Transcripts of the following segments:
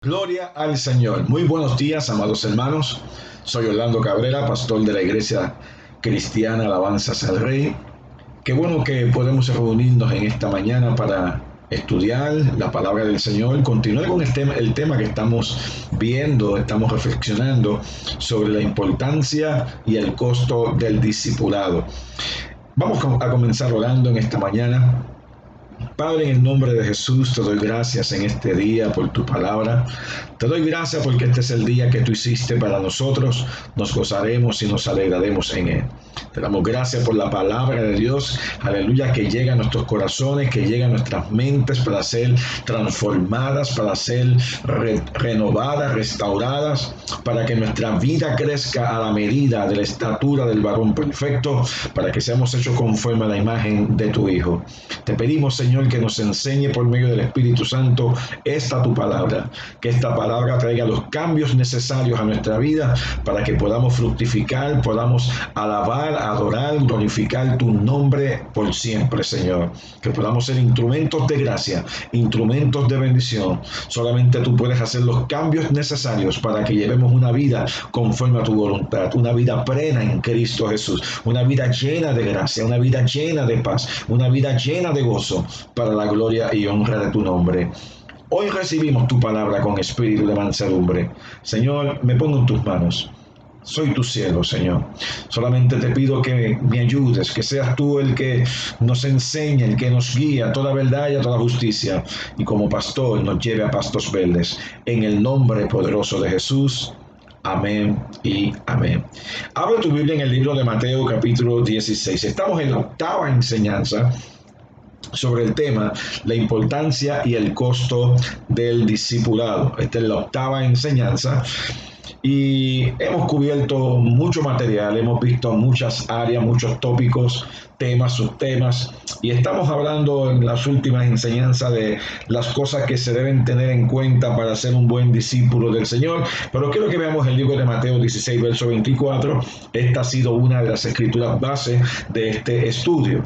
Gloria al Señor. Muy buenos días, amados hermanos. Soy Orlando Cabrera, pastor de la Iglesia Cristiana Alabanzas al Rey. Qué bueno que podemos reunirnos en esta mañana para estudiar la palabra del Señor. Continuar con el tema que estamos viendo, estamos reflexionando sobre la importancia y el costo del discipulado. Vamos a comenzar orando en esta mañana. Padre, en el nombre de Jesús, te doy gracias en este día por tu palabra. Te doy gracias porque este es el día que tú hiciste para nosotros. Nos gozaremos y nos alegraremos en él. Te damos gracias por la palabra de Dios, aleluya, que llega a nuestros corazones, que llega a nuestras mentes para ser transformadas, para ser renovadas, restauradas, para que nuestra vida crezca a la medida de la estatura del varón perfecto, para que seamos hechos conforme a la imagen de tu Hijo. Te pedimos, Señor, que nos enseñe por medio del Espíritu Santo esta tu palabra, que esta palabra traiga los cambios necesarios a nuestra vida para que podamos fructificar, podamos alabar, adorar, glorificar tu nombre por siempre, Señor. Que podamos ser instrumentos de gracia, instrumentos de bendición. Solamente tú puedes hacer los cambios necesarios para que llevemos una vida conforme a tu voluntad, una vida plena en Cristo Jesús, una vida llena de gracia, una vida llena de paz, una vida llena de gozo para la gloria y honra de tu nombre. Hoy recibimos tu palabra con espíritu de mansedumbre. Señor, me pongo en tus manos. Soy tu siervo, Señor. Solamente te pido que me ayudes, que seas tú el que nos enseñe, el que nos guíe a toda verdad y a toda justicia. Y como pastor nos lleve a pastos verdes. En el nombre poderoso de Jesús. Amén y amén. Abre tu Biblia en el libro de Mateo capítulo 16. Estamos en la octava enseñanza sobre el tema, la importancia y el costo del discipulado. Esta es la octava enseñanza. Y hemos cubierto mucho material, hemos visto muchas áreas, muchos tópicos, temas, subtemas, y estamos hablando en las últimas enseñanzas de las cosas que se deben tener en cuenta para ser un buen discípulo del Señor. Pero quiero que veamos el libro de Mateo 16, verso 24. Esta ha sido una de las escrituras base de este estudio.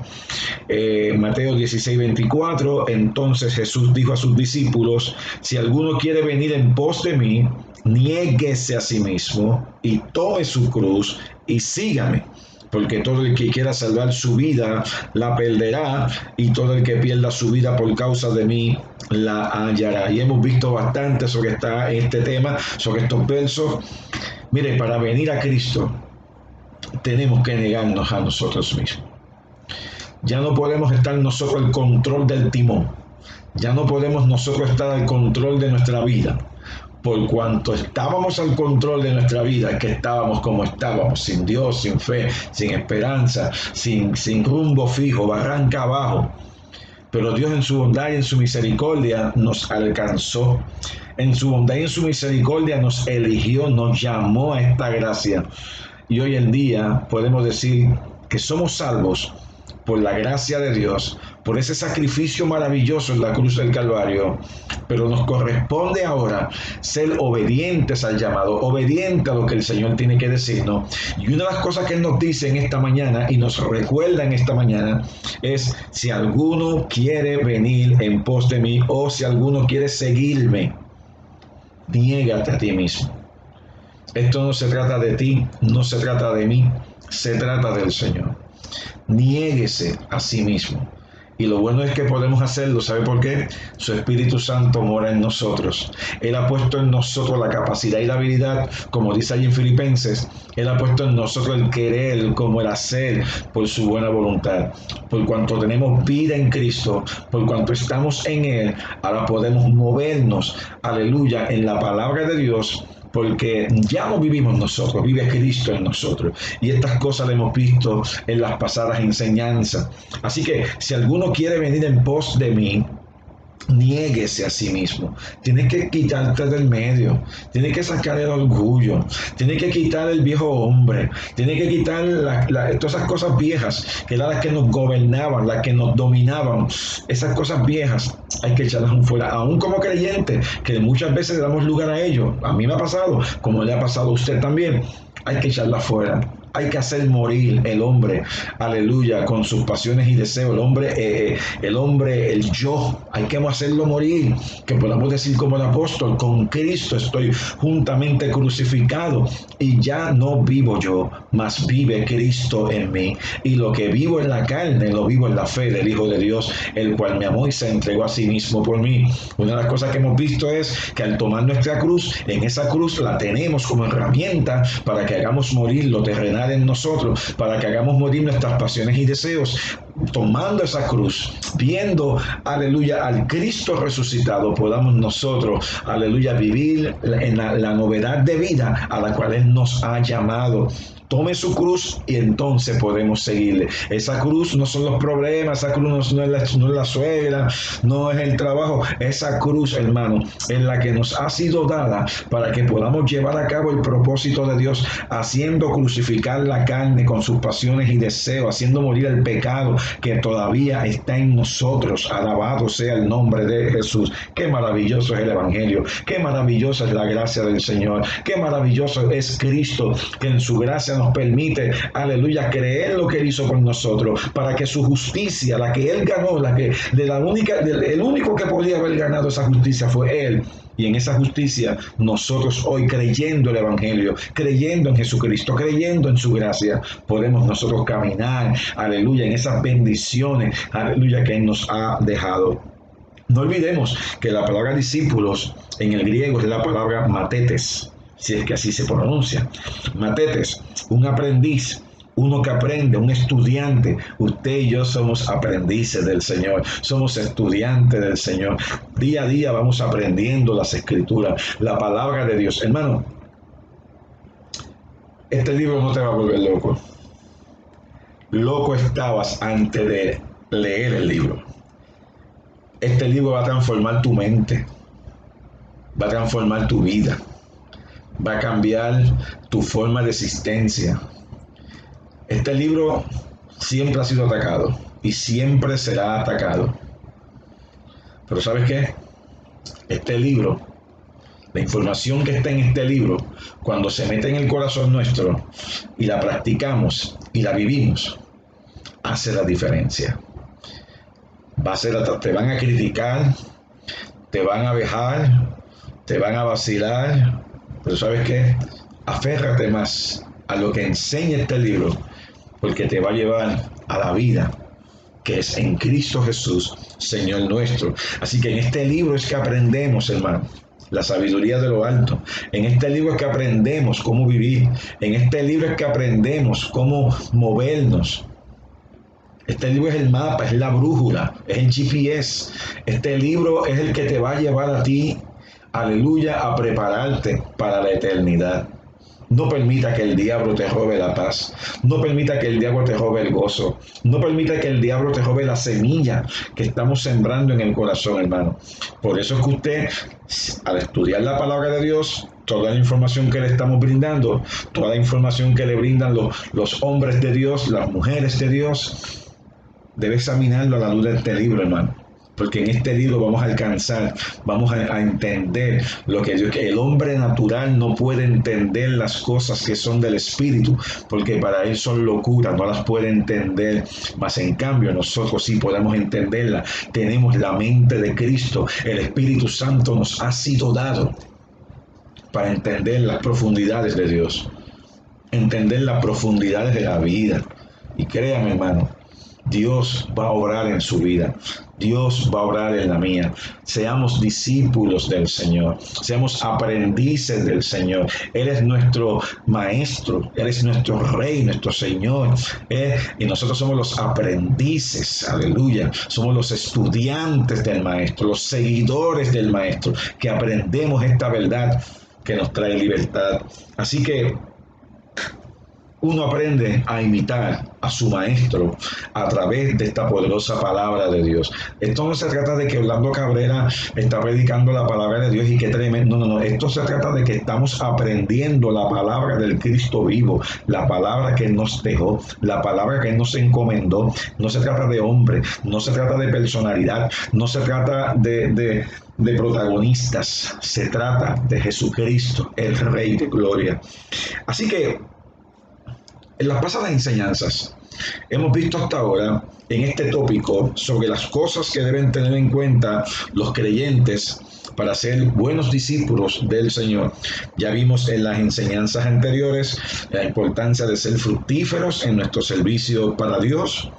Mateo 16, 24. Entonces Jesús dijo a sus discípulos: si alguno quiere venir en pos de mí, niéguese a sí mismo y tome su cruz y sígame. Porque todo el que quiera salvar su vida la perderá, y todo el que pierda su vida por causa de mí la hallará. Y hemos visto bastante sobre este tema, sobre estos versos. Mire, para venir a Cristo tenemos que negarnos a nosotros mismos. Ya no podemos estar nosotros al control del timón. Ya no podemos nosotros estar al control de nuestra vida. Por cuanto estábamos al control de nuestra vida, que estábamos como estábamos, sin Dios, sin fe, sin esperanza, sin rumbo fijo, barranca abajo. Pero Dios en su bondad y en su misericordia nos alcanzó. En su bondad y en su misericordia nos eligió, nos llamó a esta gracia. Y hoy en día podemos decir que somos salvos por la gracia de Dios, por ese sacrificio maravilloso en la cruz del Calvario. Pero nos corresponde ahora ser obedientes al llamado, obedientes a lo que el Señor tiene que decirnos. Y una de las cosas que Él nos dice en esta mañana y nos recuerda en esta mañana es: si alguno quiere venir en pos de mí, o si alguno quiere seguirme, niégate a ti mismo. Esto no se trata de ti, no se trata de mí, se trata del Señor. Niéguese a sí mismo. Y lo bueno es que podemos hacerlo. ¿Sabe por qué? Su Espíritu Santo mora en nosotros. Él ha puesto en nosotros la capacidad y la habilidad, como dice allí en Filipenses. Él ha puesto en nosotros el querer como el hacer por su buena voluntad. Por cuanto tenemos vida en Cristo, por cuanto estamos en Él, ahora podemos movernos, aleluya, en la palabra de Dios. Porque ya no vivimos nosotros, vive Cristo en nosotros. Y estas cosas las hemos visto en las pasadas enseñanzas. Así que si alguno quiere venir en pos de mí, niéguese a sí mismo. Tienes que quitarte del medio, tienes que sacar el orgullo, tienes que quitar el viejo hombre, tienes que quitar todas esas cosas viejas que eran las que nos gobernaban, las que nos dominaban. Esas cosas viejas hay que echarlas fuera, aún como creyente, que muchas veces le damos lugar a ello. A mí me ha pasado, como le ha pasado a usted también. Hay que echarlas fuera. Hay que hacer morir el hombre, aleluya, con sus pasiones y deseos. El hombre, el yo, hay que hacerlo morir. Que podamos decir como el apóstol, con Cristo estoy juntamente crucificado y ya no vivo yo, mas vive Cristo en mí. Y lo que vivo en la carne, lo vivo en la fe del Hijo de Dios, el cual me amó y se entregó a sí mismo por mí. Una de las cosas que hemos visto es que al tomar nuestra cruz, en esa cruz la tenemos como herramienta para que hagamos morir lo terrenal en nosotros, para que hagamos morir nuestras pasiones y deseos. Tomando esa cruz, viendo, aleluya, al Cristo resucitado, podamos nosotros, aleluya, vivir en la novedad de vida a la cual Él nos ha llamado. Tome su cruz y entonces podemos seguirle. Esa cruz no son los problemas, esa cruz no es la suegra, no es el trabajo. Esa cruz, hermano, es la que nos ha sido dada para que podamos llevar a cabo el propósito de Dios, haciendo crucificar la carne con sus pasiones y deseos, haciendo morir el pecado que todavía está en nosotros. Alabado sea el nombre de Jesús. Qué maravilloso es el Evangelio, qué maravillosa es la gracia del Señor, qué maravilloso es Cristo, que en su gracia nos permite, aleluya, creer lo que Él hizo por nosotros, para que su justicia, la que Él ganó, el único que podía haber ganado esa justicia fue Él. Y en esa justicia nosotros hoy, creyendo el Evangelio, creyendo en Jesucristo, creyendo en su gracia, podemos nosotros caminar, aleluya, en esas bendiciones, aleluya, que Él nos ha dejado. No olvidemos que la palabra discípulos en el griego es la palabra matetes, si es que así se pronuncia. Matetes, un aprendiz, uno que aprende, un estudiante. Usted y yo somos aprendices del Señor, somos estudiantes del Señor. Día a día vamos aprendiendo las Escrituras, la palabra de Dios. Hermano, este libro no te va a volver loco. Loco estabas antes de leer el libro. Este libro va a transformar tu mente, va a transformar tu vida, va a cambiar tu forma de existencia. Este libro siempre ha sido atacado y siempre será atacado. Pero ¿sabes qué? Este libro, la información que está en este libro, cuando se mete en el corazón nuestro y la practicamos y la vivimos, hace la diferencia. Te van a criticar, te van a vejar, te van a vacilar, pero ¿sabes qué? Aférrate más a lo que enseña este libro, porque te va a llevar a la vida que es en Cristo Jesús, Señor nuestro. Así que en este libro es que aprendemos, hermano, la sabiduría de lo alto. En este libro es que aprendemos cómo vivir. En este libro es que aprendemos cómo movernos. Este libro es el mapa, es la brújula, es el GPS. Este libro es el que te va a llevar a ti, aleluya, a prepararte para la eternidad. No permita que el diablo te robe la paz. No permita que el diablo te robe el gozo. No permita que el diablo te robe la semilla que estamos sembrando en el corazón, hermano. Por eso es que usted, al estudiar la palabra de Dios, toda la información que le estamos brindando, toda la información que le brindan los hombres de Dios, las mujeres de Dios, debe examinarlo a la luz de este libro, hermano. Porque en este libro vamos a alcanzar, vamos a entender lo que Dios, que el hombre natural no puede entender las cosas que son del Espíritu, porque para él son locuras, no las puede entender. Mas en cambio nosotros sí podemos entenderlas. Tenemos la mente de Cristo, el Espíritu Santo nos ha sido dado para entender las profundidades de Dios, entender las profundidades de la vida. Y créame, hermano, Dios va a obrar en su vida. Dios va a obrar en la mía. Seamos discípulos del Señor. Seamos aprendices del Señor. Él es nuestro maestro. Él es nuestro rey, nuestro Señor. Y nosotros somos los aprendices. Aleluya. Somos los estudiantes del maestro, los seguidores del maestro, que aprendemos esta verdad que nos trae libertad. Así que uno aprende a imitar a su maestro a través de esta poderosa palabra de Dios. Esto no se trata de que Orlando Cabrera está predicando la palabra de Dios y que tremendo. No. Esto se trata de que estamos aprendiendo la palabra del Cristo vivo, la palabra que Él nos dejó, la palabra que Él nos encomendó. No se trata de hombre, no se trata de personalidad, no se trata de protagonistas. Se trata de Jesucristo, el Rey de Gloria. Así que En las pasadas enseñanzas hemos visto hasta ahora en este tópico sobre las cosas que deben tener en cuenta los creyentes para ser buenos discípulos del Señor. Ya vimos en las enseñanzas anteriores la importancia de ser fructíferos en nuestro servicio para Dios.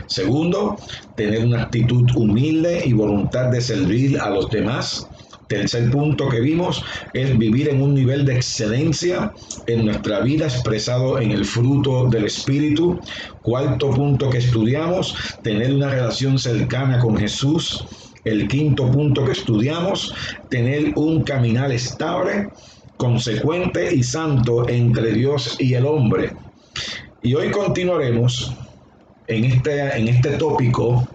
Segundo, tener una actitud humilde y voluntad de servir a los demás. Tercer punto que vimos es vivir en un nivel de excelencia en nuestra vida expresado en el fruto del Espíritu. Cuarto punto que estudiamos, tener una relación cercana con Jesús. El quinto punto que estudiamos, tener un caminar estable, consecuente y santo entre Dios y el hombre. Y hoy continuaremos en este tópico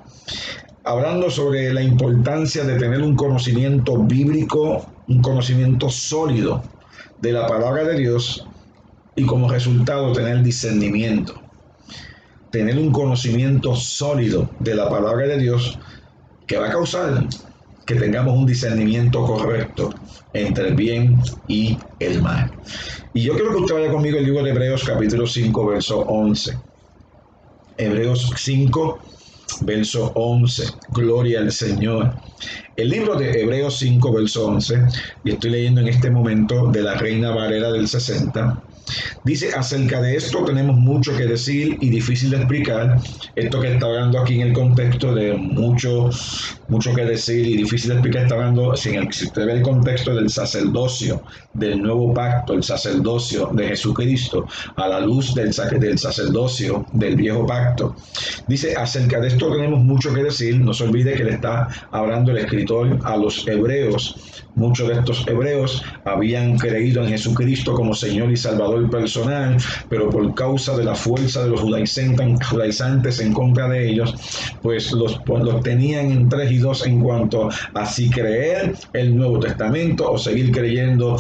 hablando sobre la importancia de tener un conocimiento bíblico, un conocimiento sólido de la palabra de Dios y como resultado tener discernimiento. Tener un conocimiento sólido de la palabra de Dios que va a causar que tengamos un discernimiento correcto entre el bien y el mal. Y yo quiero que usted vaya conmigo al libro de Hebreos capítulo 5, verso 11. Hebreos 5, verso 11. Gloria al Señor. El libro de Hebreos 5, verso 11, y estoy leyendo en este momento de la Reina Valera del 60, dice: acerca de esto tenemos mucho que decir y difícil de explicar. Esto que está hablando aquí en el contexto de mucho que decir y difícil de explicar, está hablando, si usted ve el contexto del sacerdocio, del nuevo pacto, el sacerdocio de Jesucristo, a la luz del sacerdocio del viejo pacto. Dice: acerca de esto tenemos mucho que decir. No se olvide que le está hablando el escritor a los hebreos. Muchos de estos hebreos habían creído en Jesucristo como Señor y Salvador personal, pero por causa de la fuerza de los judaizantes en contra de ellos, pues los tenían en 3 y 2 en cuanto a si creer el Nuevo Testamento o seguir creyendo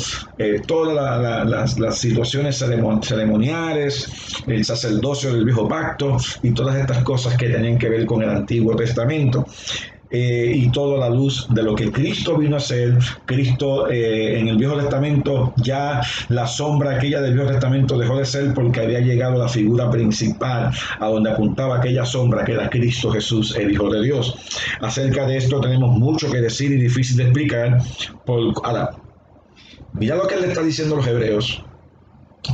todas las situaciones ceremoniales, el sacerdocio del viejo pacto y todas estas cosas que tenían que ver con el Antiguo Testamento. Y todo a la luz de lo que Cristo vino a hacer. Cristo en el Viejo Testamento, ya la sombra aquella del Viejo Testamento dejó de ser, porque había llegado la figura principal a donde apuntaba aquella sombra, que era Cristo Jesús, el Hijo de Dios. Acerca de esto tenemos mucho que decir y difícil de explicar. Ahora, mira lo que él le está diciendo a los hebreos,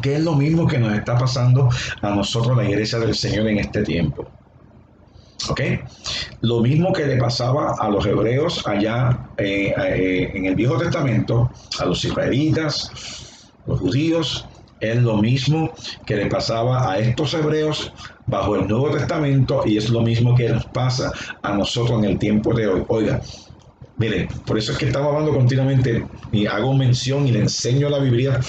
que es lo mismo que nos está pasando a nosotros, la iglesia del Señor, en este tiempo. ¿Ok? Lo mismo que le pasaba a los hebreos allá en el Viejo Testamento, a los israelitas, los judíos, es lo mismo que le pasaba a estos hebreos bajo el Nuevo Testamento, y es lo mismo que nos pasa a nosotros en el tiempo de hoy. Oiga, miren, por eso es que estamos hablando continuamente y hago mención y le enseño la Biblia,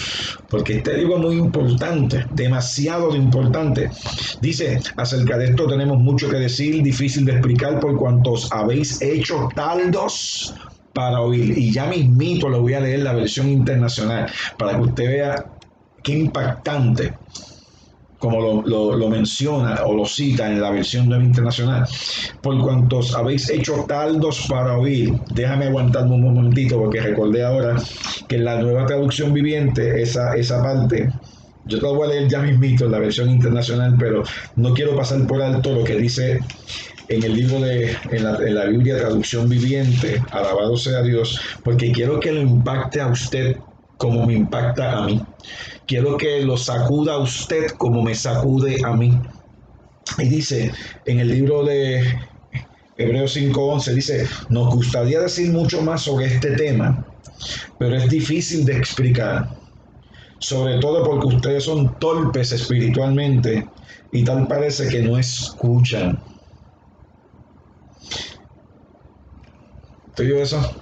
porque este libro es muy importante, demasiado importante. Dice: acerca de esto tenemos mucho que decir, difícil de explicar, por cuantos habéis hecho tardos para oír. Y ya mismito le voy a leer la versión internacional para que usted vea qué impactante, como lo menciona o lo cita en la versión nueva internacional. Por cuantos habéis hecho tardos para oír. Déjame aguantarme un momentito, porque recordé ahora que en la nueva traducción viviente, esa parte, yo te lo voy a leer ya mismito en la versión internacional, pero no quiero pasar por alto lo que dice en el libro en la Biblia traducción viviente. Alabado sea Dios, porque quiero que lo impacte a usted como me impacta a mí. Quiero que lo sacuda a usted como me sacude a mí. Y dice en el libro de Hebreos 5:11, dice: nos gustaría decir mucho más sobre este tema, pero es difícil de explicar, sobre todo porque ustedes son torpes espiritualmente y tal parece que no escuchan. ¿Te digo eso?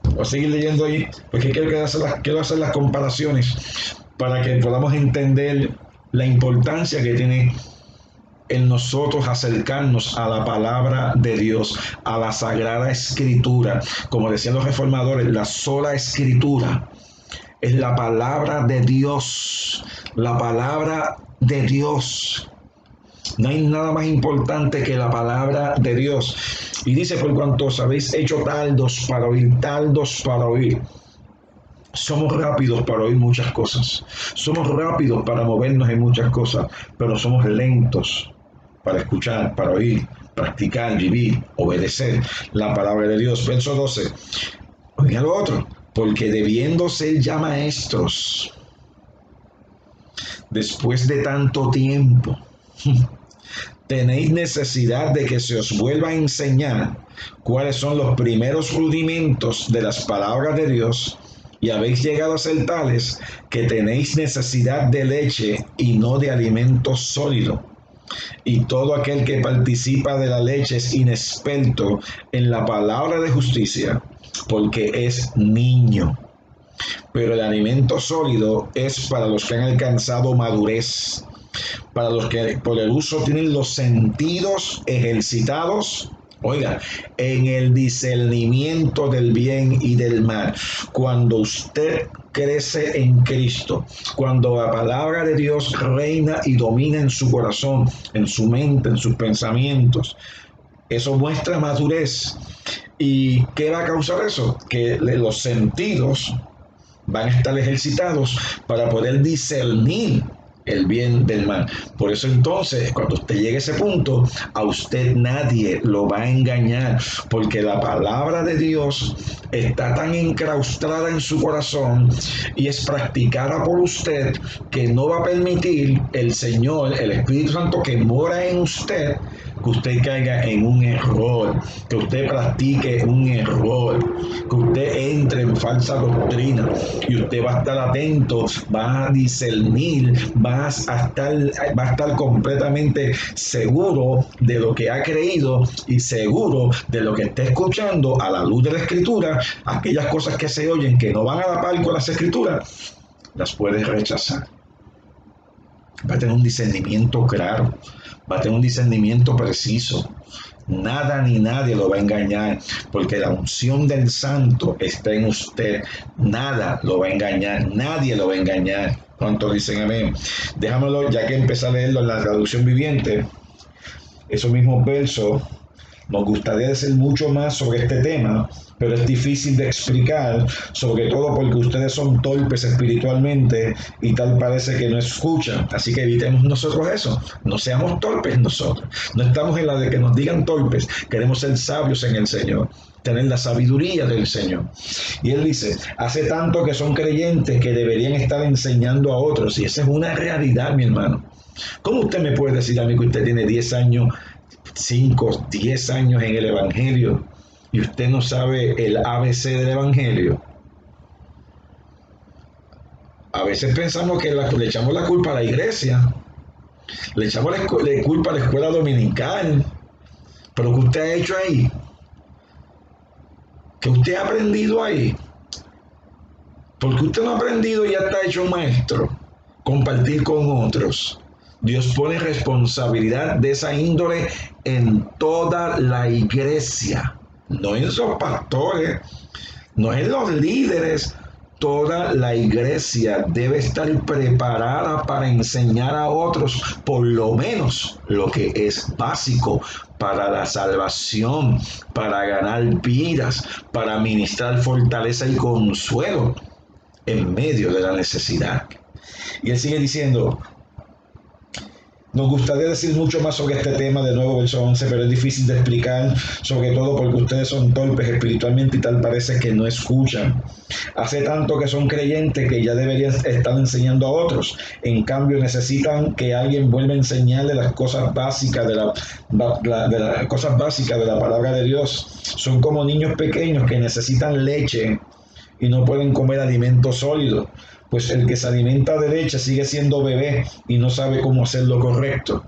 Voy a seguir leyendo ahí, porque quiero hacer las comparaciones para que podamos entender la importancia que tiene en nosotros acercarnos a la palabra de Dios, a la Sagrada Escritura. Como decían los reformadores, la sola Escritura es la palabra de Dios, la palabra de Dios. No hay nada más importante que la palabra de Dios. Y dice: por cuanto os habéis hecho tardos para oír, tardos para oír. Somos rápidos para oír muchas cosas. Somos rápidos para movernos en muchas cosas, pero somos lentos para escuchar, para oír, practicar, vivir, obedecer la palabra de Dios. Verso 12. Oiga lo otro. Porque debiendo ser ya maestros, después de tanto tiempo, tenéis necesidad de que se os vuelva a enseñar cuáles son los primeros rudimentos de las palabras de Dios, y habéis llegado a ser tales que tenéis necesidad de leche y no de alimento sólido. Y todo aquel que participa de la leche es inexperto en la palabra de justicia, porque es niño. Pero el alimento sólido es para los que han alcanzado madurez, para los que por el uso tienen los sentidos ejercitados, oiga, en el discernimiento del bien y del mal. Cuando usted crece en Cristo, cuando la palabra de Dios reina y domina en su corazón, en su mente, en sus pensamientos, eso muestra madurez. ¿Y qué va a causar eso? Que los sentidos van a estar ejercitados para poder discernir el bien del mal. Por eso entonces, cuando usted llegue a ese punto, a usted nadie lo va a engañar, porque la palabra de Dios está tan enclaustrada en su corazón y es practicada por usted que no va a permitir el Señor, el Espíritu Santo que mora en usted, que usted caiga en un error, que usted practique un error, que usted entre en falsa doctrina, y usted va a estar atento, va a discernir, va a estar completamente seguro de lo que ha creído y seguro de lo que está escuchando a la luz de la Escritura. Aquellas cosas que se oyen que no van a la par con las Escrituras, las puede rechazar. Va a tener un discernimiento claro, va a tener un discernimiento preciso. Nada ni nadie lo va a engañar, porque la unción del Santo está en usted. Nada lo va a engañar, nadie lo va a engañar. ¿Cuántos dicen amén? Déjamelo, ya que empecé a leerlo en la traducción viviente, esos mismos versos. Nos gustaría decir mucho más sobre este tema, pero es difícil de explicar, sobre todo porque ustedes son torpes espiritualmente y tal parece que no escuchan. Así que evitemos nosotros eso. No seamos torpes nosotros. No estamos en la de que nos digan torpes. Queremos ser sabios en el Señor, tener la sabiduría del Señor. Y él dice, hace tanto que son creyentes que deberían estar enseñando a otros. Y esa es una realidad, mi hermano. ¿Cómo usted me puede decir a mí que usted tiene 10 años, 5, 10 años en el Evangelio y usted no sabe el ABC del Evangelio? A veces pensamos que le echamos la culpa a la iglesia, le echamos la culpa a la escuela dominical, pero ¿qué usted ha hecho ahí? ¿Qué usted ha aprendido ahí? Porque usted no ha aprendido y ya está hecho un maestro. Compartir con otros. Dios pone responsabilidad de esa índole en toda la iglesia, no en sus pastores, no en los líderes. Toda la iglesia debe estar preparada para enseñar a otros por lo menos lo que es básico para la salvación, para ganar vidas, para ministrar fortaleza y consuelo en medio de la necesidad. Y él sigue diciendo, nos gustaría decir mucho más sobre este tema, de nuevo verso 11, pero es difícil de explicar, sobre todo porque ustedes son torpes espiritualmente y tal parece que no escuchan. Hace tanto que son creyentes que ya deberían estar enseñando a otros. En cambio, necesitan que alguien vuelva a enseñarles las cosas básicas de las cosas básicas de la palabra de Dios. Son como niños pequeños que necesitan leche y no pueden comer alimentos sólidos. Pues el que se alimenta de leche sigue siendo bebé y no sabe cómo hacer lo correcto.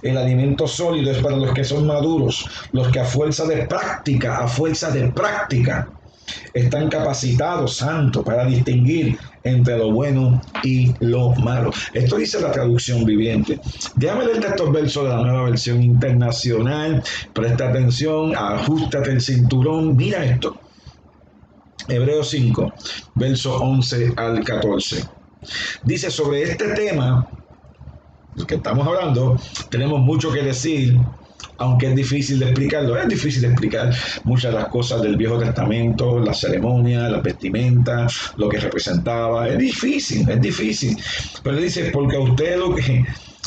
El alimento sólido es para los que son maduros, los que a fuerza de práctica, están capacitados, santos, para distinguir entre lo bueno y lo malo. Esto dice la traducción viviente. Déjame leer estos versos de la Nueva Versión Internacional. Presta atención, ajustate el cinturón. Mira esto. Hebreos 5, versos 11 al 14. Dice, sobre este tema del que estamos hablando, tenemos mucho que decir, Aunque es difícil de explicarlo, es difícil de explicar muchas de las cosas del Viejo Testamento, la ceremonia, la vestimenta, lo que representaba. Es difícil. Pero él dice, porque a usted lo que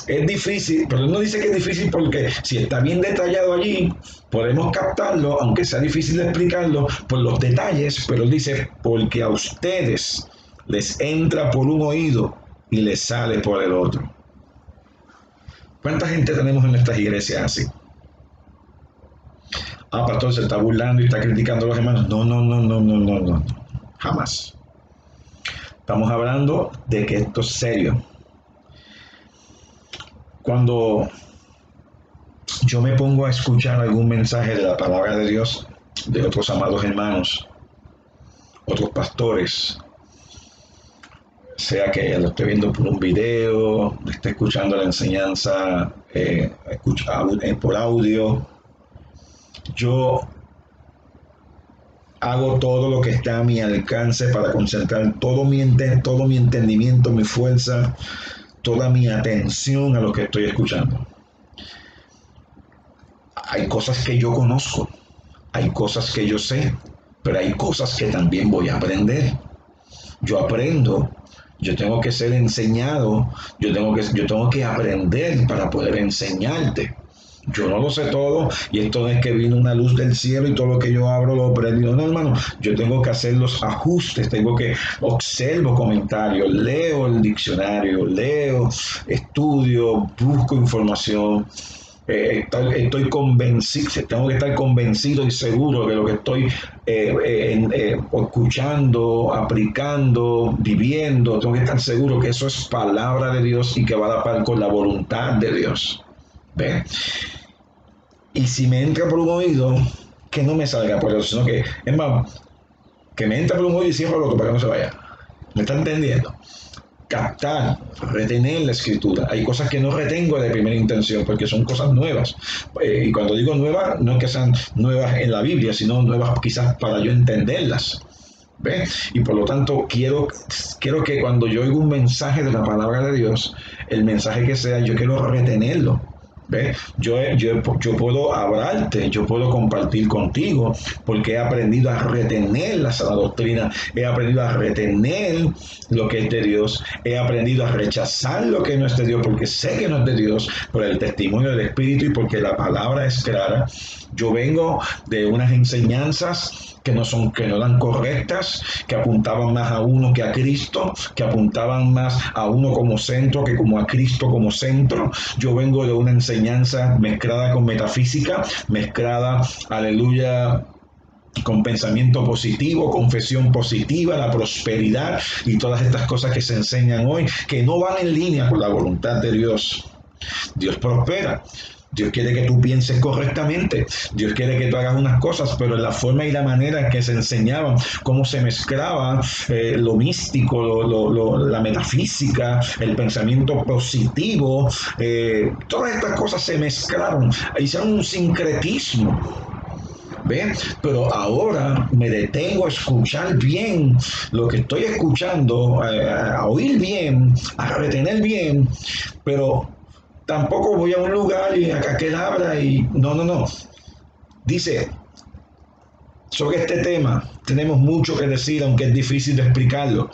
es difícil, pero él no dice que es difícil porque si está bien detallado allí, podemos captarlo, aunque sea difícil de explicarlo por los detalles, pero él dice, porque a ustedes les entra por un oído y les sale por el otro. ¿Cuánta gente tenemos en nuestras iglesias así? Ah, pastor, se está burlando y está criticando a los hermanos. No. Jamás. Estamos hablando de que esto es serio. Cuando yo me pongo a escuchar algún mensaje de la palabra de Dios, de otros amados hermanos, otros pastores, sea que lo esté viendo por un video, esté escuchando la enseñanza por audio, yo hago todo lo que está a mi alcance para concentrar todo mi entendimiento, mi fuerza, toda mi atención a lo que estoy escuchando. Hay cosas que yo conozco, hay cosas que yo sé, pero hay cosas que también voy a aprender. Yo aprendo, yo tengo que ser enseñado, yo tengo que aprender para poder enseñarte. Yo no lo sé todo y esto no es que vino una luz del cielo y todo lo que yo abro lo aprendí. No, hermano, yo tengo que hacer los ajustes, observo comentarios, leo el diccionario, leo, estudio, busco información. Estoy convencido, tengo que estar convencido y seguro de lo que estoy escuchando, aplicando, viviendo. Tengo que estar seguro que eso es palabra de Dios y que va a la par con la voluntad de Dios. ¿Ve? Y si me entra por un oído, que no me salga por el otro, sino que, es más, que me entra por un oído y cierro el otro para que no se vaya. ¿Me está entendiendo? Captar, retener la escritura. Hay cosas que no retengo de primera intención porque son cosas nuevas. Y cuando digo nuevas, no es que sean nuevas en la Biblia, sino nuevas quizás para yo entenderlas. ¿Ve? Y por lo tanto quiero que cuando yo oigo un mensaje de la palabra de Dios, el mensaje que sea, yo quiero retenerlo. ¿Ve? Yo puedo hablarte, yo puedo compartir contigo, porque he aprendido a retener la sana doctrina, he aprendido a retener lo que es de Dios, he aprendido a rechazar lo que no es de Dios, porque sé que no es de Dios, por el testimonio del Espíritu y porque la palabra es clara. Yo vengo de unas enseñanzas que no eran correctas, que apuntaban más a uno que a Cristo, que apuntaban más a uno como centro que como a Cristo como centro. Yo vengo de una enseñanza mezclada con metafísica, mezclada, aleluya, con pensamiento positivo, confesión positiva, la prosperidad y todas estas cosas que se enseñan hoy, que no van en línea con la voluntad de Dios. Dios prospera. Dios quiere que tú pienses correctamente, Dios quiere que tú hagas unas cosas, pero en la forma y la manera en que se enseñaban, cómo se mezclaba lo místico, la metafísica, el pensamiento positivo, todas estas cosas se mezclaron, hicieron un sincretismo. ¿Ven? Pero ahora me detengo a escuchar bien lo que estoy escuchando, a oír bien, a retener bien, pero tampoco voy a un lugar y acá que él habla y no. Dice, sobre este tema tenemos mucho que decir, aunque es difícil de explicarlo,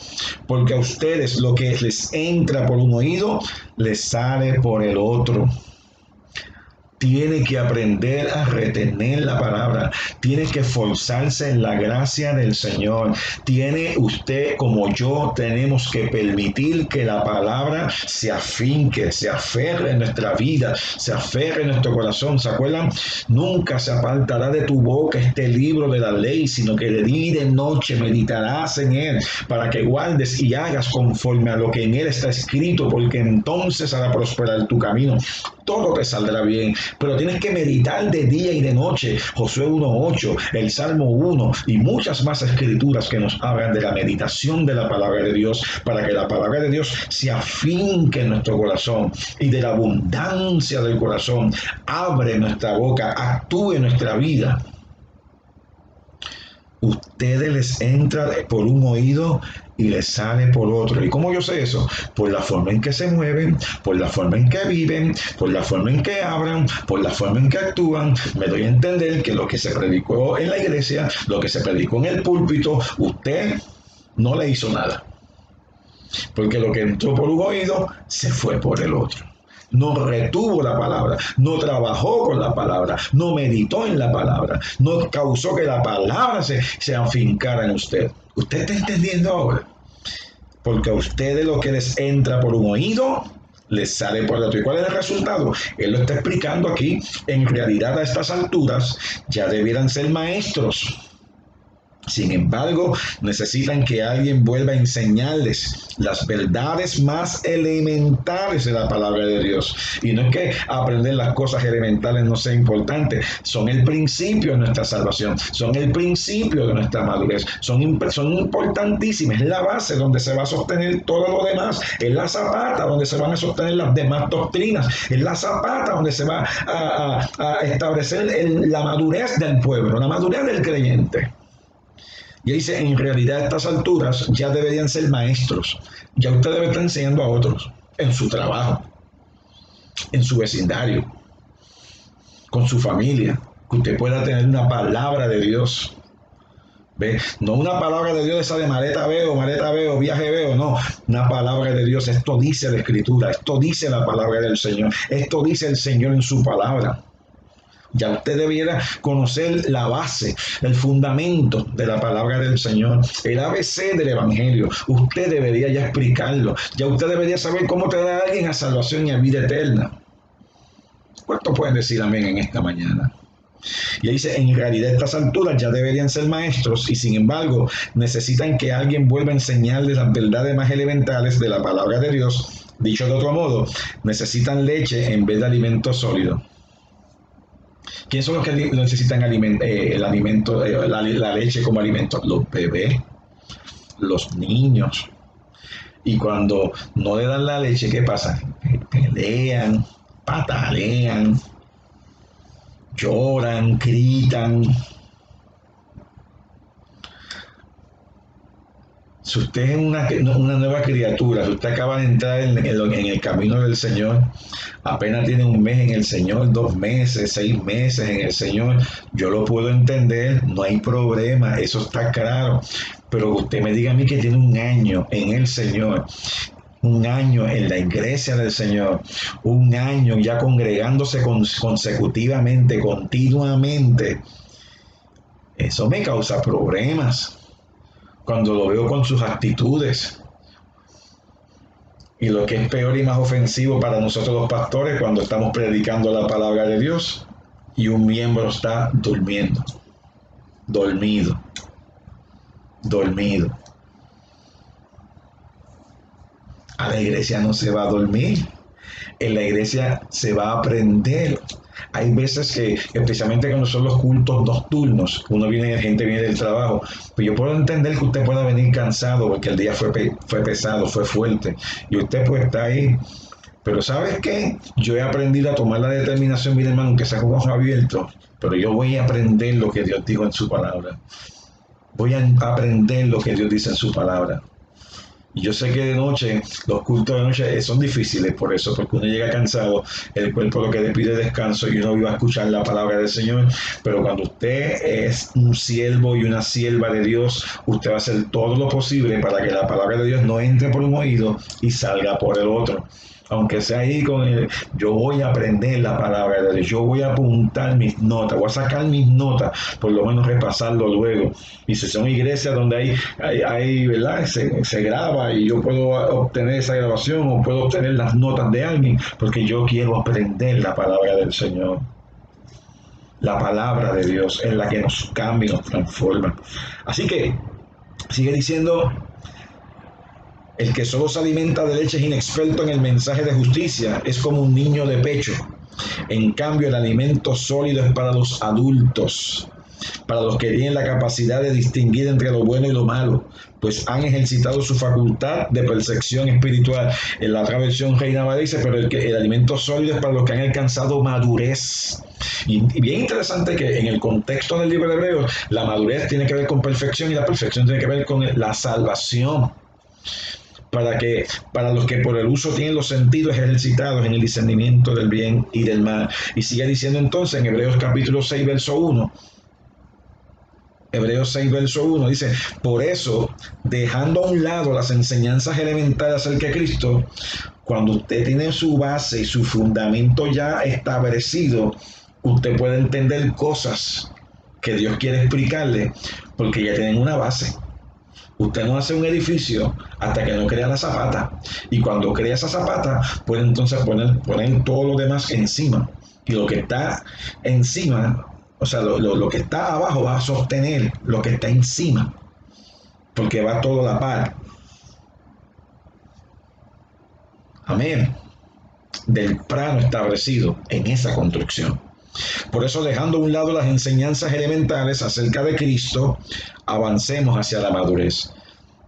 porque a ustedes lo que les entra por un oído, les sale por el otro. Tiene que aprender a retener la palabra, tiene que esforzarse en la gracia del Señor. Tiene usted, como yo, tenemos que permitir que la palabra se afinque, se aferre en nuestra vida, se aferre en nuestro corazón. ¿Se acuerdan? Nunca se apartará de tu boca este libro de la ley, sino que de día y de noche meditarás en él, para que guardes y hagas conforme a lo que en él está escrito, porque entonces hará prosperar tu camino. Todo te saldrá bien, pero tienes que meditar de día y de noche. Josué 1:8, el Salmo 1 y muchas más escrituras que nos hablan de la meditación de la palabra de Dios, para que la palabra de Dios se afinque en nuestro corazón y de la abundancia del corazón abre nuestra boca, actúe en nuestra vida. ustedes les entra por un oído y les sale por otro. ¿Y cómo yo sé eso? Por la forma en que se mueven, por la forma en que viven, por la forma en que hablan, por la forma en que actúan. Me doy a entender que lo que se predicó en la iglesia, lo que se predicó en el púlpito, usted no le hizo nada. Porque lo que entró por un oído se fue por el otro. No retuvo la palabra, no trabajó con la palabra, no meditó en la palabra, no causó que la palabra se afincara en usted. ¿Usted está entendiendo ahora? Porque a ustedes lo que les entra por un oído, les sale por el otro. ¿Y cuál es el resultado? Él lo está explicando aquí. En realidad, a estas alturas ya debieran ser maestros. Sin embargo, necesitan que alguien vuelva a enseñarles las verdades más elementales de la palabra de Dios. Y no es que aprender las cosas elementales no sea importante, son el principio de nuestra salvación, son el principio de nuestra madurez, son importantísimas, es la base donde se va a sostener todo lo demás, es la zapata donde se van a sostener las demás doctrinas, es la zapata donde se va a establecer la madurez del pueblo, la madurez del creyente. Y dice, en realidad a estas alturas ya deberían ser maestros. Ya usted debe estar enseñando a otros en su trabajo, en su vecindario, con su familia, que usted pueda tener una palabra de Dios. ¿Ve? No una palabra de Dios esa de maleta veo, viaje veo, no. Una palabra de Dios, esto dice la Escritura, esto dice la palabra del Señor, esto dice el Señor en su palabra. Ya usted debiera conocer la base, el fundamento de la palabra del Señor, el ABC del Evangelio. Usted debería ya explicarlo. Ya usted debería saber cómo traer a alguien a salvación y a vida eterna. ¿Cuánto pueden decir amén en esta mañana? Y dice, en realidad a estas alturas ya deberían ser maestros y sin embargo necesitan que alguien vuelva a enseñarles las verdades más elementales de la palabra de Dios. Dicho de otro modo, necesitan leche en vez de alimento sólido. ¿Quiénes son los que necesitan el alimento, la leche como alimento? Los bebés, los niños. Y cuando no le dan la leche, ¿qué pasa? Pelean, patalean, lloran, gritan. Si usted es una nueva criatura, si usted acaba de entrar en el camino del Señor, apenas tiene un mes en el Señor, 2 meses, 6 meses en el Señor, yo lo puedo entender, no hay problema, eso está claro. Pero usted me diga a mí que tiene un año en el Señor, un año en la iglesia del Señor, un año ya congregándose consecutivamente, continuamente, eso me causa problemas cuando lo veo con sus actitudes. Y lo que es peor y más ofensivo para nosotros los pastores, cuando estamos predicando la palabra de Dios y un miembro está durmiendo, dormido. A la iglesia no se va a dormir, en la iglesia se va a aprender. Hay veces que, especialmente cuando son los cultos nocturnos, gente viene del trabajo, pues yo puedo entender que usted pueda venir cansado porque el día fue pesado, fue fuerte, y usted pues está ahí. Pero ¿sabes qué? Yo he aprendido a tomar la determinación, mi hermano, aunque sea con ojos abiertos, pero yo voy a aprender lo que Dios dijo en su palabra. Voy a aprender lo que Dios dice en su palabra. Y yo sé que de noche, los cultos de noche son difíciles por eso, porque uno llega cansado, el cuerpo lo que le pide descanso y uno viva a escuchar la palabra del Señor. Pero cuando usted es un siervo y una sierva de Dios, usted va a hacer todo lo posible para que la palabra de Dios no entre por un oído y salga por el otro. Aunque sea ahí yo voy a aprender la palabra de Dios, yo voy a apuntar mis notas, voy a sacar mis notas, por lo menos repasarlo luego. Y si son iglesias donde hay ¿verdad? Se graba y yo puedo obtener esa grabación o puedo obtener las notas de alguien, porque yo quiero aprender la palabra del Señor. La palabra de Dios es la que nos cambia y nos transforma. Así que, sigue diciendo, el que solo se alimenta de leche es inexperto en el mensaje de justicia, es como un niño de pecho. En cambio, el alimento sólido es para los adultos, para los que tienen la capacidad de distinguir entre lo bueno y lo malo, pues han ejercitado su facultad de percepción espiritual. En la otra versión Reina Valera dice, pero el alimento sólido es para los que han alcanzado madurez. Y bien interesante que en el contexto del libro de Hebreos, la madurez tiene que ver con perfección y la perfección tiene que ver con la salvación. Para los que por el uso tienen los sentidos ejercitados en el discernimiento del bien y del mal. Y sigue diciendo entonces en Hebreos capítulo 6, verso 1, Hebreos 6, verso 1 dice, por eso, dejando a un lado las enseñanzas elementales acerca de Cristo, cuando usted tiene su base y su fundamento ya establecido, usted puede entender cosas que Dios quiere explicarle, porque ya tienen una base. Usted no hace un edificio hasta que no crea la zapata. Y cuando crea esa zapata, puede entonces poner todo lo demás encima. Y lo que está encima, o sea, lo que está abajo va a sostener lo que está encima. Porque va todo a la par. Amén. Del plano establecido en esa construcción. Por eso, dejando a un lado las enseñanzas elementales acerca de Cristo, avancemos hacia la madurez.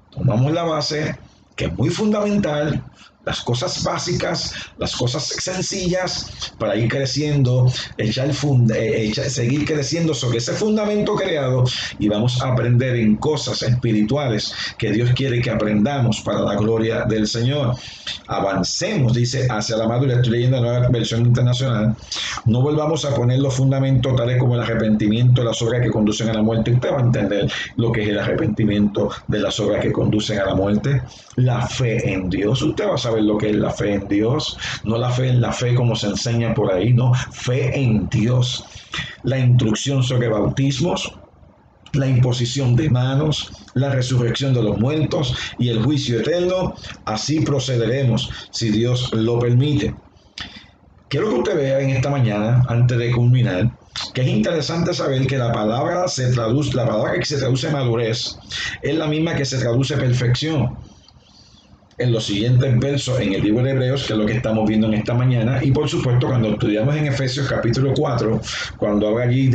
Tomamos la base, que es muy fundamental, las cosas básicas, las cosas sencillas, para ir creciendo, seguir creciendo sobre ese fundamento creado, y vamos a aprender en cosas espirituales que Dios quiere que aprendamos para la gloria del Señor. Avancemos, dice, hacia la madurez. Estoy leyendo la nueva versión internacional. No volvamos a poner los fundamentos tales como el arrepentimiento de las obras que conducen a la muerte. Usted va a entender lo que es el arrepentimiento de las obras que conducen a la muerte. La fe en Dios. Usted va a saber lo que es la fe en Dios. No la fe en la fe como se enseña por ahí, no. Fe en Dios. La instrucción sobre bautismos, la imposición de manos, la resurrección de los muertos y el juicio eterno. Así procederemos si Dios lo permite. Quiero que usted vea en esta mañana, antes de culminar, que es interesante saber que la palabra que se traduce madurez es la misma que se traduce perfección en los siguientes versos en el libro de Hebreos, que es lo que estamos viendo en esta mañana. Y por supuesto, cuando estudiamos en Efesios capítulo 4, cuando habla allí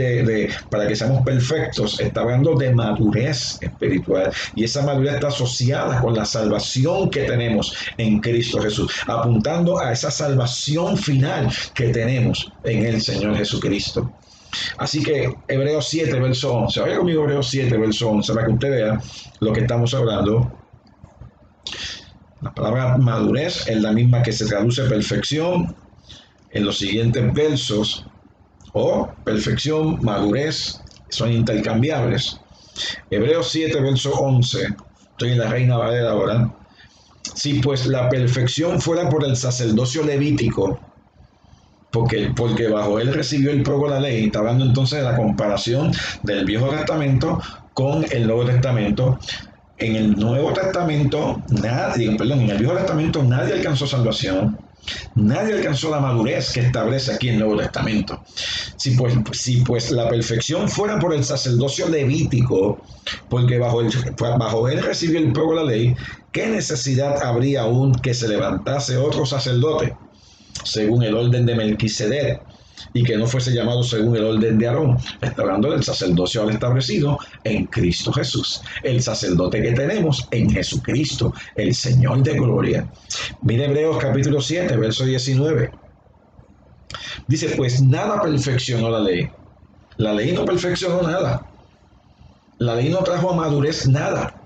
para que seamos perfectos, está hablando de madurez espiritual, y esa madurez está asociada con la salvación que tenemos en Cristo Jesús, apuntando a esa salvación final que tenemos en el Señor Jesucristo. Así que Hebreos 7, verso 11. Vaya conmigo Hebreos 7, verso 11, para que usted vea lo que estamos hablando. La palabra madurez es la misma que se traduce perfección en los siguientes versos. Perfección, madurez, son intercambiables. Hebreos 7, verso 11. Estoy en la Reina Valera ahora. Si pues la perfección fuera por el sacerdocio levítico, porque bajo él recibió el prólogo de la ley. Está hablando entonces de la comparación del Viejo Testamento con el Nuevo Testamento. En el Nuevo Testamento, en el Viejo Testamento nadie alcanzó salvación, nadie alcanzó la madurez que establece aquí el Nuevo Testamento. Si pues la perfección fuera por el sacerdocio levítico, porque bajo él recibió el pueblo la ley, ¿qué necesidad habría aún que se levantase otro sacerdote según el orden de Melquisedec, y que no fuese llamado según el orden de Aarón? Está hablando del sacerdocio al establecido en Cristo Jesús, el sacerdote que tenemos en Jesucristo, el Señor de gloria. Mire Hebreos capítulo 7, verso 19. Dice, pues nada perfeccionó la ley. La ley no perfeccionó nada. La ley no trajo a madurez nada.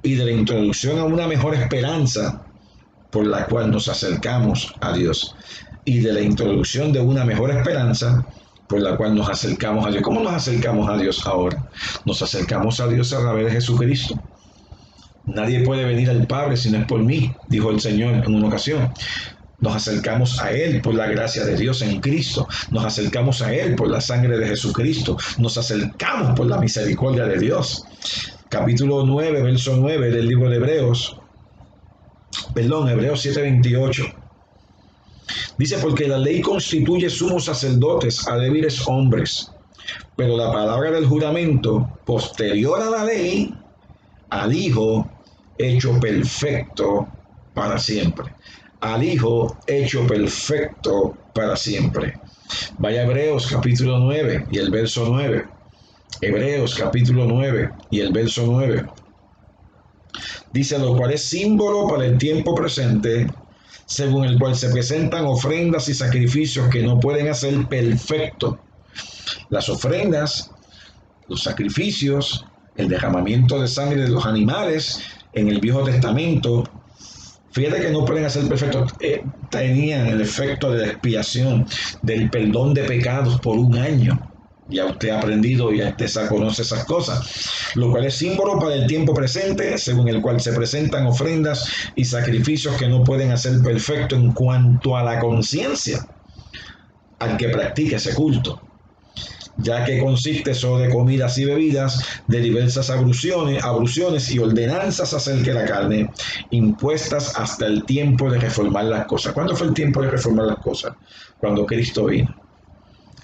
Y de la introducción a una mejor esperanza por la cual nos acercamos a Dios. Y de la introducción de una mejor esperanza por la cual nos acercamos a Dios. ¿Cómo nos acercamos a Dios ahora? Nos acercamos a Dios a través de Jesucristo. Nadie puede venir al Padre si no es por mí, dijo el Señor en una ocasión. Nos acercamos a Él por la gracia de Dios en Cristo. Nos acercamos a Él por la sangre de Jesucristo. Nos acercamos por la misericordia de Dios. Capítulo 9, verso 9 del libro de Hebreos 7:28. Dice, porque la ley constituye sumos sacerdotes a débiles hombres, pero la palabra del juramento posterior a la ley, al Hijo hecho perfecto para siempre. Al Hijo hecho perfecto para siempre. Vaya a Hebreos capítulo 9 y el verso 9. Hebreos capítulo 9 y el verso 9. Dice, lo cual es símbolo para el tiempo presente, según el cual se presentan ofrendas y sacrificios que no pueden hacer perfecto. Las ofrendas, los sacrificios, el derramamiento de sangre de los animales en el Viejo Testamento, fíjate que no pueden hacer perfecto, tenían el efecto de la expiación, del perdón de pecados por un año. Ya usted ha aprendido, ya usted conoce esas cosas, lo cual es símbolo para el tiempo presente, según el cual se presentan ofrendas y sacrificios que no pueden hacer perfecto en cuanto a la conciencia al que practique ese culto, ya que consiste solo de comidas y bebidas, de diversas abluciones y ordenanzas acerca de la carne, impuestas hasta el tiempo de reformar las cosas. ¿Cuándo fue el tiempo de reformar las cosas? Cuando Cristo vino.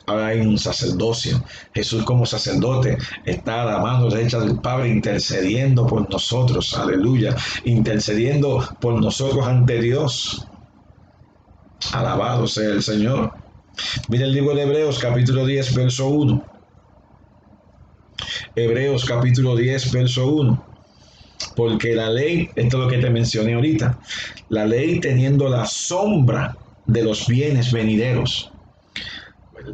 Ahora hay un sacerdocio. Jesús como sacerdote está a la mano derecha del Padre intercediendo por nosotros. Aleluya. Intercediendo por nosotros ante Dios. Alabado sea el Señor. Mira el libro de Hebreos capítulo 10 verso 1. Hebreos capítulo 10 verso 1. Porque la ley, esto es lo que te mencioné ahorita, la ley teniendo la sombra de los bienes venideros.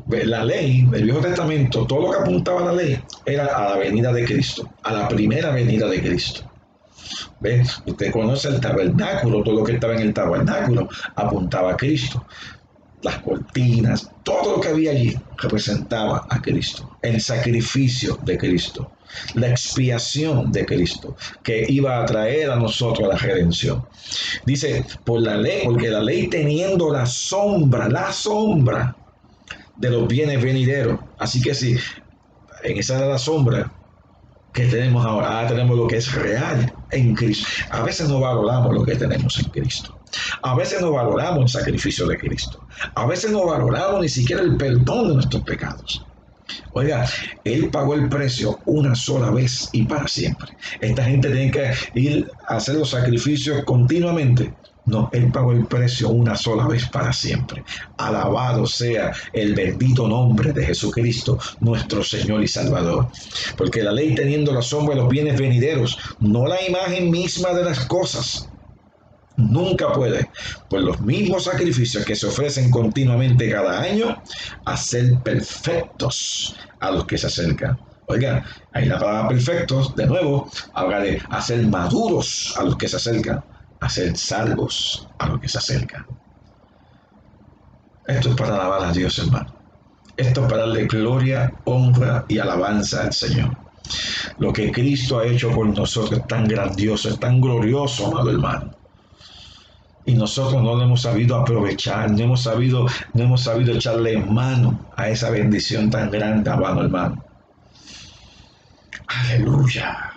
La ley del Viejo Testamento, todo lo que apuntaba a la ley era a la venida de Cristo, a la primera venida de Cristo. ¿Ve? Usted conoce el tabernáculo, todo lo que estaba en el tabernáculo apuntaba a Cristo. Las cortinas, todo lo que había allí representaba a Cristo, el sacrificio de Cristo, la expiación de Cristo, que iba a traer a nosotros la redención. Dice, por la ley, porque la ley teniendo la sombra de los bienes venideros. Así que si en esa de la sombra que tenemos ahora tenemos lo que es real en Cristo. A veces no valoramos lo que tenemos en Cristo. A veces no valoramos el sacrificio de Cristo. A veces no valoramos ni siquiera el perdón de nuestros pecados. Oiga, Él pagó el precio una sola vez y para siempre. Esta gente tiene que ir a hacer los sacrificios continuamente. No, Él pagó el precio una sola vez para siempre. Alabado sea el bendito nombre de Jesucristo, nuestro Señor y Salvador. Porque la ley teniendo la sombra de los bienes venideros, no la imagen misma de las cosas, nunca puede, por los mismos sacrificios que se ofrecen continuamente cada año, hacer perfectos a los que se acercan. Oiga, ahí la palabra perfectos, de nuevo, habla de hacer maduros a los que se acercan, hacer salvos a los que se acercan. Esto es para alabar a Dios, hermano. Esto es para darle gloria, honra y alabanza al Señor. Lo que Cristo ha hecho por nosotros es tan grandioso, es tan glorioso, amado hermano. Y nosotros no lo hemos sabido aprovechar, no hemos sabido echarle mano a esa bendición tan grande, amado hermano. Aleluya.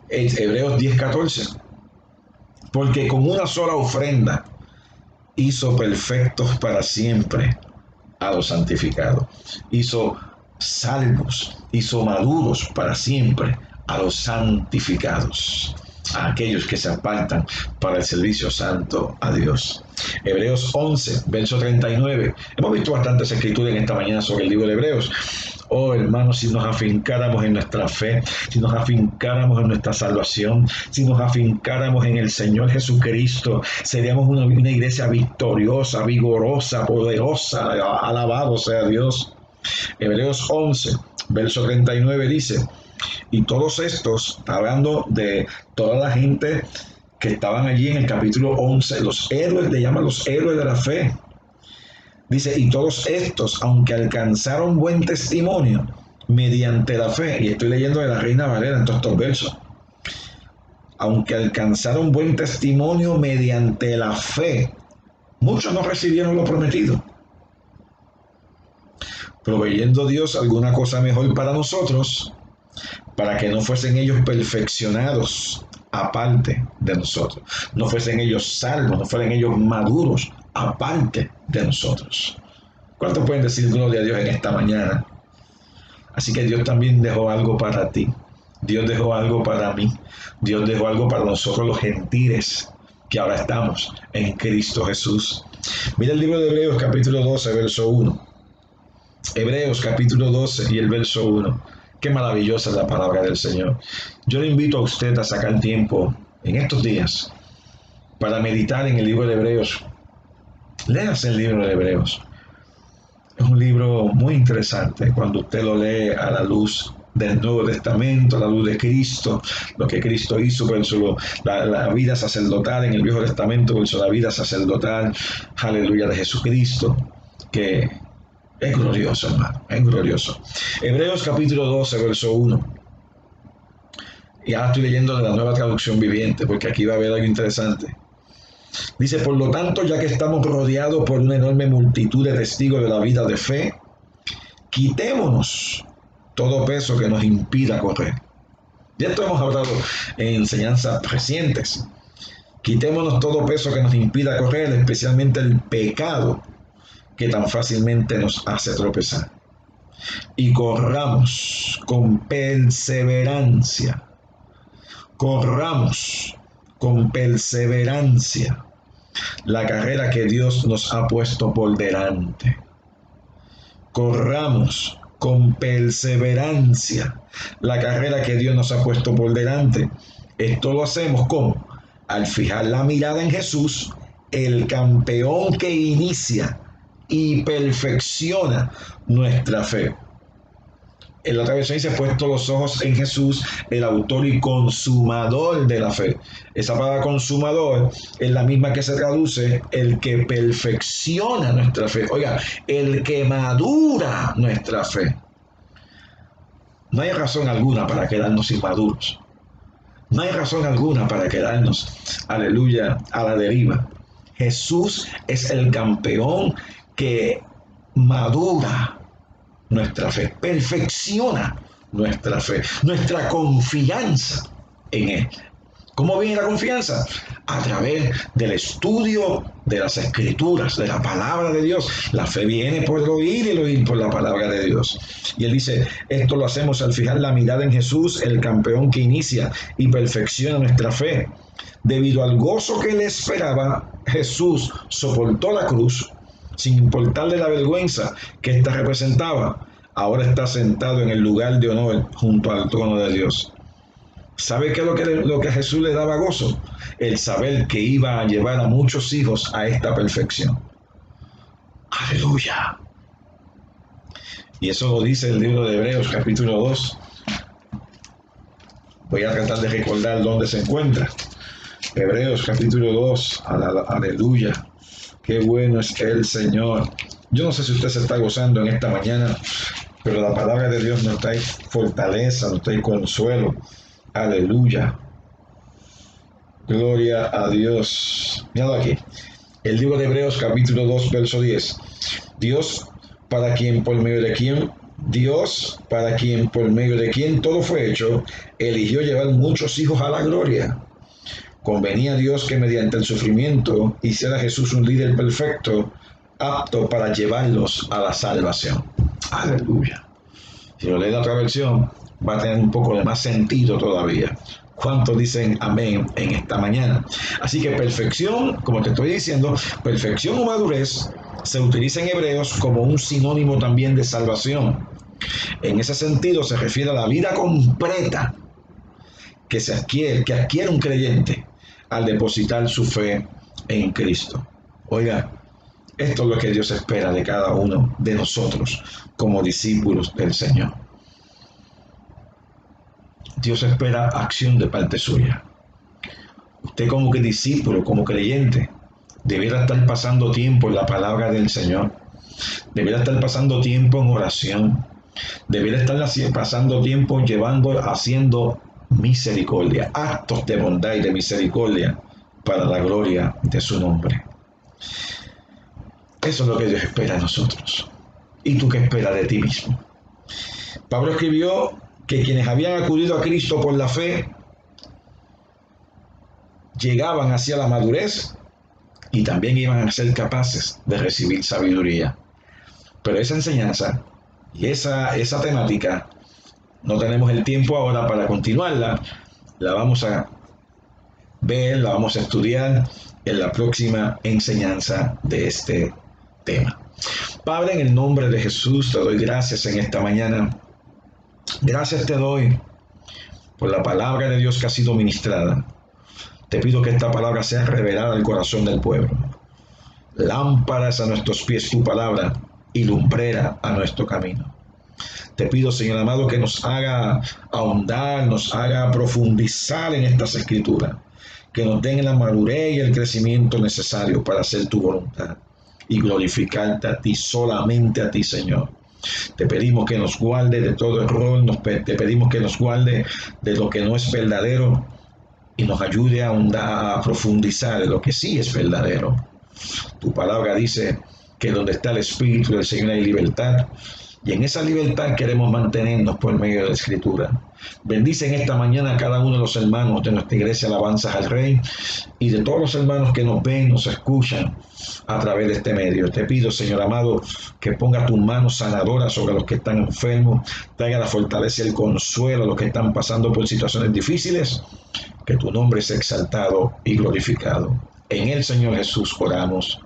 Hebreos 10:14. Porque con una sola ofrenda hizo perfectos para siempre a los santificados. Hizo salvos, hizo maduros para siempre a los santificados, a aquellos que se apartan para el servicio santo a Dios. Hebreos 11, verso 39. Hemos visto bastantes escrituras en esta mañana sobre el libro de Hebreos. Oh, hermanos, si nos afincáramos en nuestra fe, si nos afincáramos en nuestra salvación, si nos afincáramos en el Señor Jesucristo, seríamos una iglesia victoriosa, vigorosa, poderosa. Alabado sea Dios. Hebreos 11, verso 39 dice, y todos estos, hablando de toda la gente que estaban allí en el capítulo 11, los héroes, le llaman los héroes de la fe. Dice, y todos estos, aunque alcanzaron buen testimonio mediante la fe, y estoy leyendo de la Reina Valera en todos estos versos, aunque alcanzaron buen testimonio mediante la fe, muchos no recibieron lo prometido, proveyendo Dios alguna cosa mejor para nosotros, para que no fuesen ellos perfeccionados aparte de nosotros, no fuesen ellos salvos, no fuesen ellos maduros aparte de nosotros. ¿Cuántos pueden decir gloria a Dios en esta mañana? Así que Dios también dejó algo para ti. Dios dejó algo para mí. Dios dejó algo para nosotros los gentiles que ahora estamos en Cristo Jesús. Mira el libro de Hebreos capítulo 12, verso 1. Hebreos capítulo 12 y el verso 1. Qué maravillosa es la palabra del Señor. Yo le invito a usted a sacar tiempo en estos días para meditar en el libro de Hebreos. Léase el libro de Hebreos. Es un libro muy interesante cuando usted lo lee a la luz del Nuevo Testamento, a la luz de Cristo, lo que Cristo hizo versus la vida sacerdotal en el Viejo Testamento versus la vida sacerdotal, aleluya, de Jesucristo, que es glorioso, hermano, es glorioso. Hebreos capítulo 12, verso 1. Y ahora estoy leyendo de la Nueva Traducción Viviente, porque aquí va a haber algo interesante. Dice, por lo tanto, ya que estamos rodeados por una enorme multitud de testigos de la vida de fe, quitémonos todo peso que nos impida correr. De esto hemos hablado en enseñanzas recientes. Quitémonos todo peso que nos impida correr, especialmente el pecado que tan fácilmente nos hace tropezar. Y corramos con perseverancia. Corramos con perseverancia la carrera que Dios nos ha puesto por delante. Corramos con perseverancia la carrera que Dios nos ha puesto por delante. Esto lo hacemos ¿cómo? Al fijar la mirada en Jesús, el campeón que inicia y perfecciona nuestra fe. En la otra versión dice, puesto los ojos en Jesús, el autor y consumador de la fe. Esa palabra consumador es la misma que se traduce el que perfecciona nuestra fe. Oiga, el que madura nuestra fe. No hay razón alguna para quedarnos inmaduros. No hay razón alguna para quedarnos, aleluya, a la deriva. Jesús es el campeón que madura nuestra fe, perfecciona nuestra fe, nuestra confianza en Él. ¿Cómo viene la confianza? A través del estudio de las Escrituras, de la palabra de Dios. La fe viene por el oír y el oír por la palabra de Dios. Y Él dice, esto lo hacemos al fijar la mirada en Jesús, el campeón que inicia y perfecciona nuestra fe. Debido al gozo que le esperaba, Jesús soportó la cruz sin importarle la vergüenza que ésta representaba. Ahora está sentado en el lugar de honor junto al trono de Dios. ¿Sabe qué es lo que a Jesús le daba gozo? El saber que iba a llevar a muchos hijos a esta perfección. Aleluya. Y eso lo dice el libro de Hebreos capítulo 2. Voy a tratar de recordar dónde se encuentra. Hebreos capítulo 2. Aleluya. Qué bueno es el Señor. Yo no sé si usted se está gozando en esta mañana, pero la palabra de Dios nos trae fortaleza, nos trae consuelo. Aleluya. Gloria a Dios. Míralo aquí. El libro de Hebreos capítulo 2, verso 10. Dios para quien por medio de quien todo fue hecho, eligió llevar muchos hijos a la gloria. Convenía a Dios que mediante el sufrimiento hiciera a Jesús un líder perfecto, apto para llevarlos a la salvación. Aleluya. Si lo lee la otra versión, va a tener un poco de más sentido todavía. ¿Cuántos dicen amén en esta mañana? Así que perfección, como te estoy diciendo, perfección o madurez se utiliza en Hebreos como un sinónimo también de salvación. En ese sentido se refiere a la vida completa que adquiere un creyente al depositar su fe en Cristo. Oiga, esto es lo que Dios espera de cada uno de nosotros como discípulos del Señor. Dios espera acción de parte suya. Usted como que discípulo, como creyente, debiera estar pasando tiempo en la palabra del Señor. Debiera estar pasando tiempo en oración. Debiera estar pasando tiempo haciendo misericordia, actos de bondad y de misericordia para la gloria de su nombre. Eso es lo que Dios espera de nosotros. ¿Y tú qué esperas de ti mismo? Pablo escribió que quienes habían acudido a Cristo por la fe llegaban hacia la madurez y también iban a ser capaces de recibir sabiduría. Pero esa enseñanza y esa temática no tenemos el tiempo ahora para continuarla. La vamos a ver, la vamos a estudiar en la próxima enseñanza de este tema. Padre, en el nombre de Jesús te doy gracias en esta mañana Gracias te doy por la palabra de Dios que ha sido ministrada. Te pido que esta palabra sea revelada al corazón del pueblo. Lámparas a nuestros pies tu palabra y lumbrera a nuestro camino. Te pido, Señor amado, que nos haga ahondar, nos haga profundizar en estas escrituras, que nos den la madurez y el crecimiento necesario para hacer tu voluntad y glorificarte a ti, solamente a ti, Señor. Te pedimos que nos guarde de todo error, te pedimos que nos guarde de lo que no es verdadero y nos ayude a ahondar, a profundizar en lo que sí es verdadero. Tu palabra dice que donde está el Espíritu del Señor hay libertad, y en esa libertad queremos mantenernos por medio de la Escritura. Bendice en esta mañana a cada uno de los hermanos de nuestra iglesia Alabanzas al Rey y de todos los hermanos que nos ven, nos escuchan a través de este medio. Te pido, Señor amado, que ponga tus manos sanadoras sobre los que están enfermos, traiga la fortaleza y el consuelo a los que están pasando por situaciones difíciles, que tu nombre sea exaltado y glorificado. En el Señor Jesús oramos.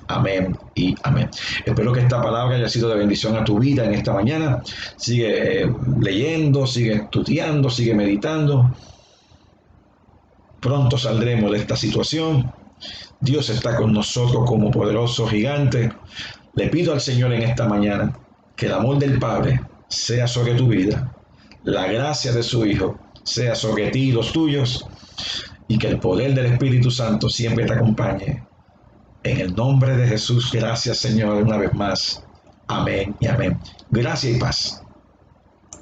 Amén y amén. Espero que esta palabra haya sido de bendición a tu vida en esta mañana. Sigue leyendo, sigue estudiando, sigue meditando. Pronto saldremos de esta situación. Dios está con nosotros como poderoso gigante. Le pido al Señor en esta mañana que el amor del Padre sea sobre tu vida, la gracia de su Hijo sea sobre ti y los tuyos, y que el poder del Espíritu Santo siempre te acompañe. En el nombre de Jesús, gracias, Señor, una vez más. Amén y amén. Gracias y paz.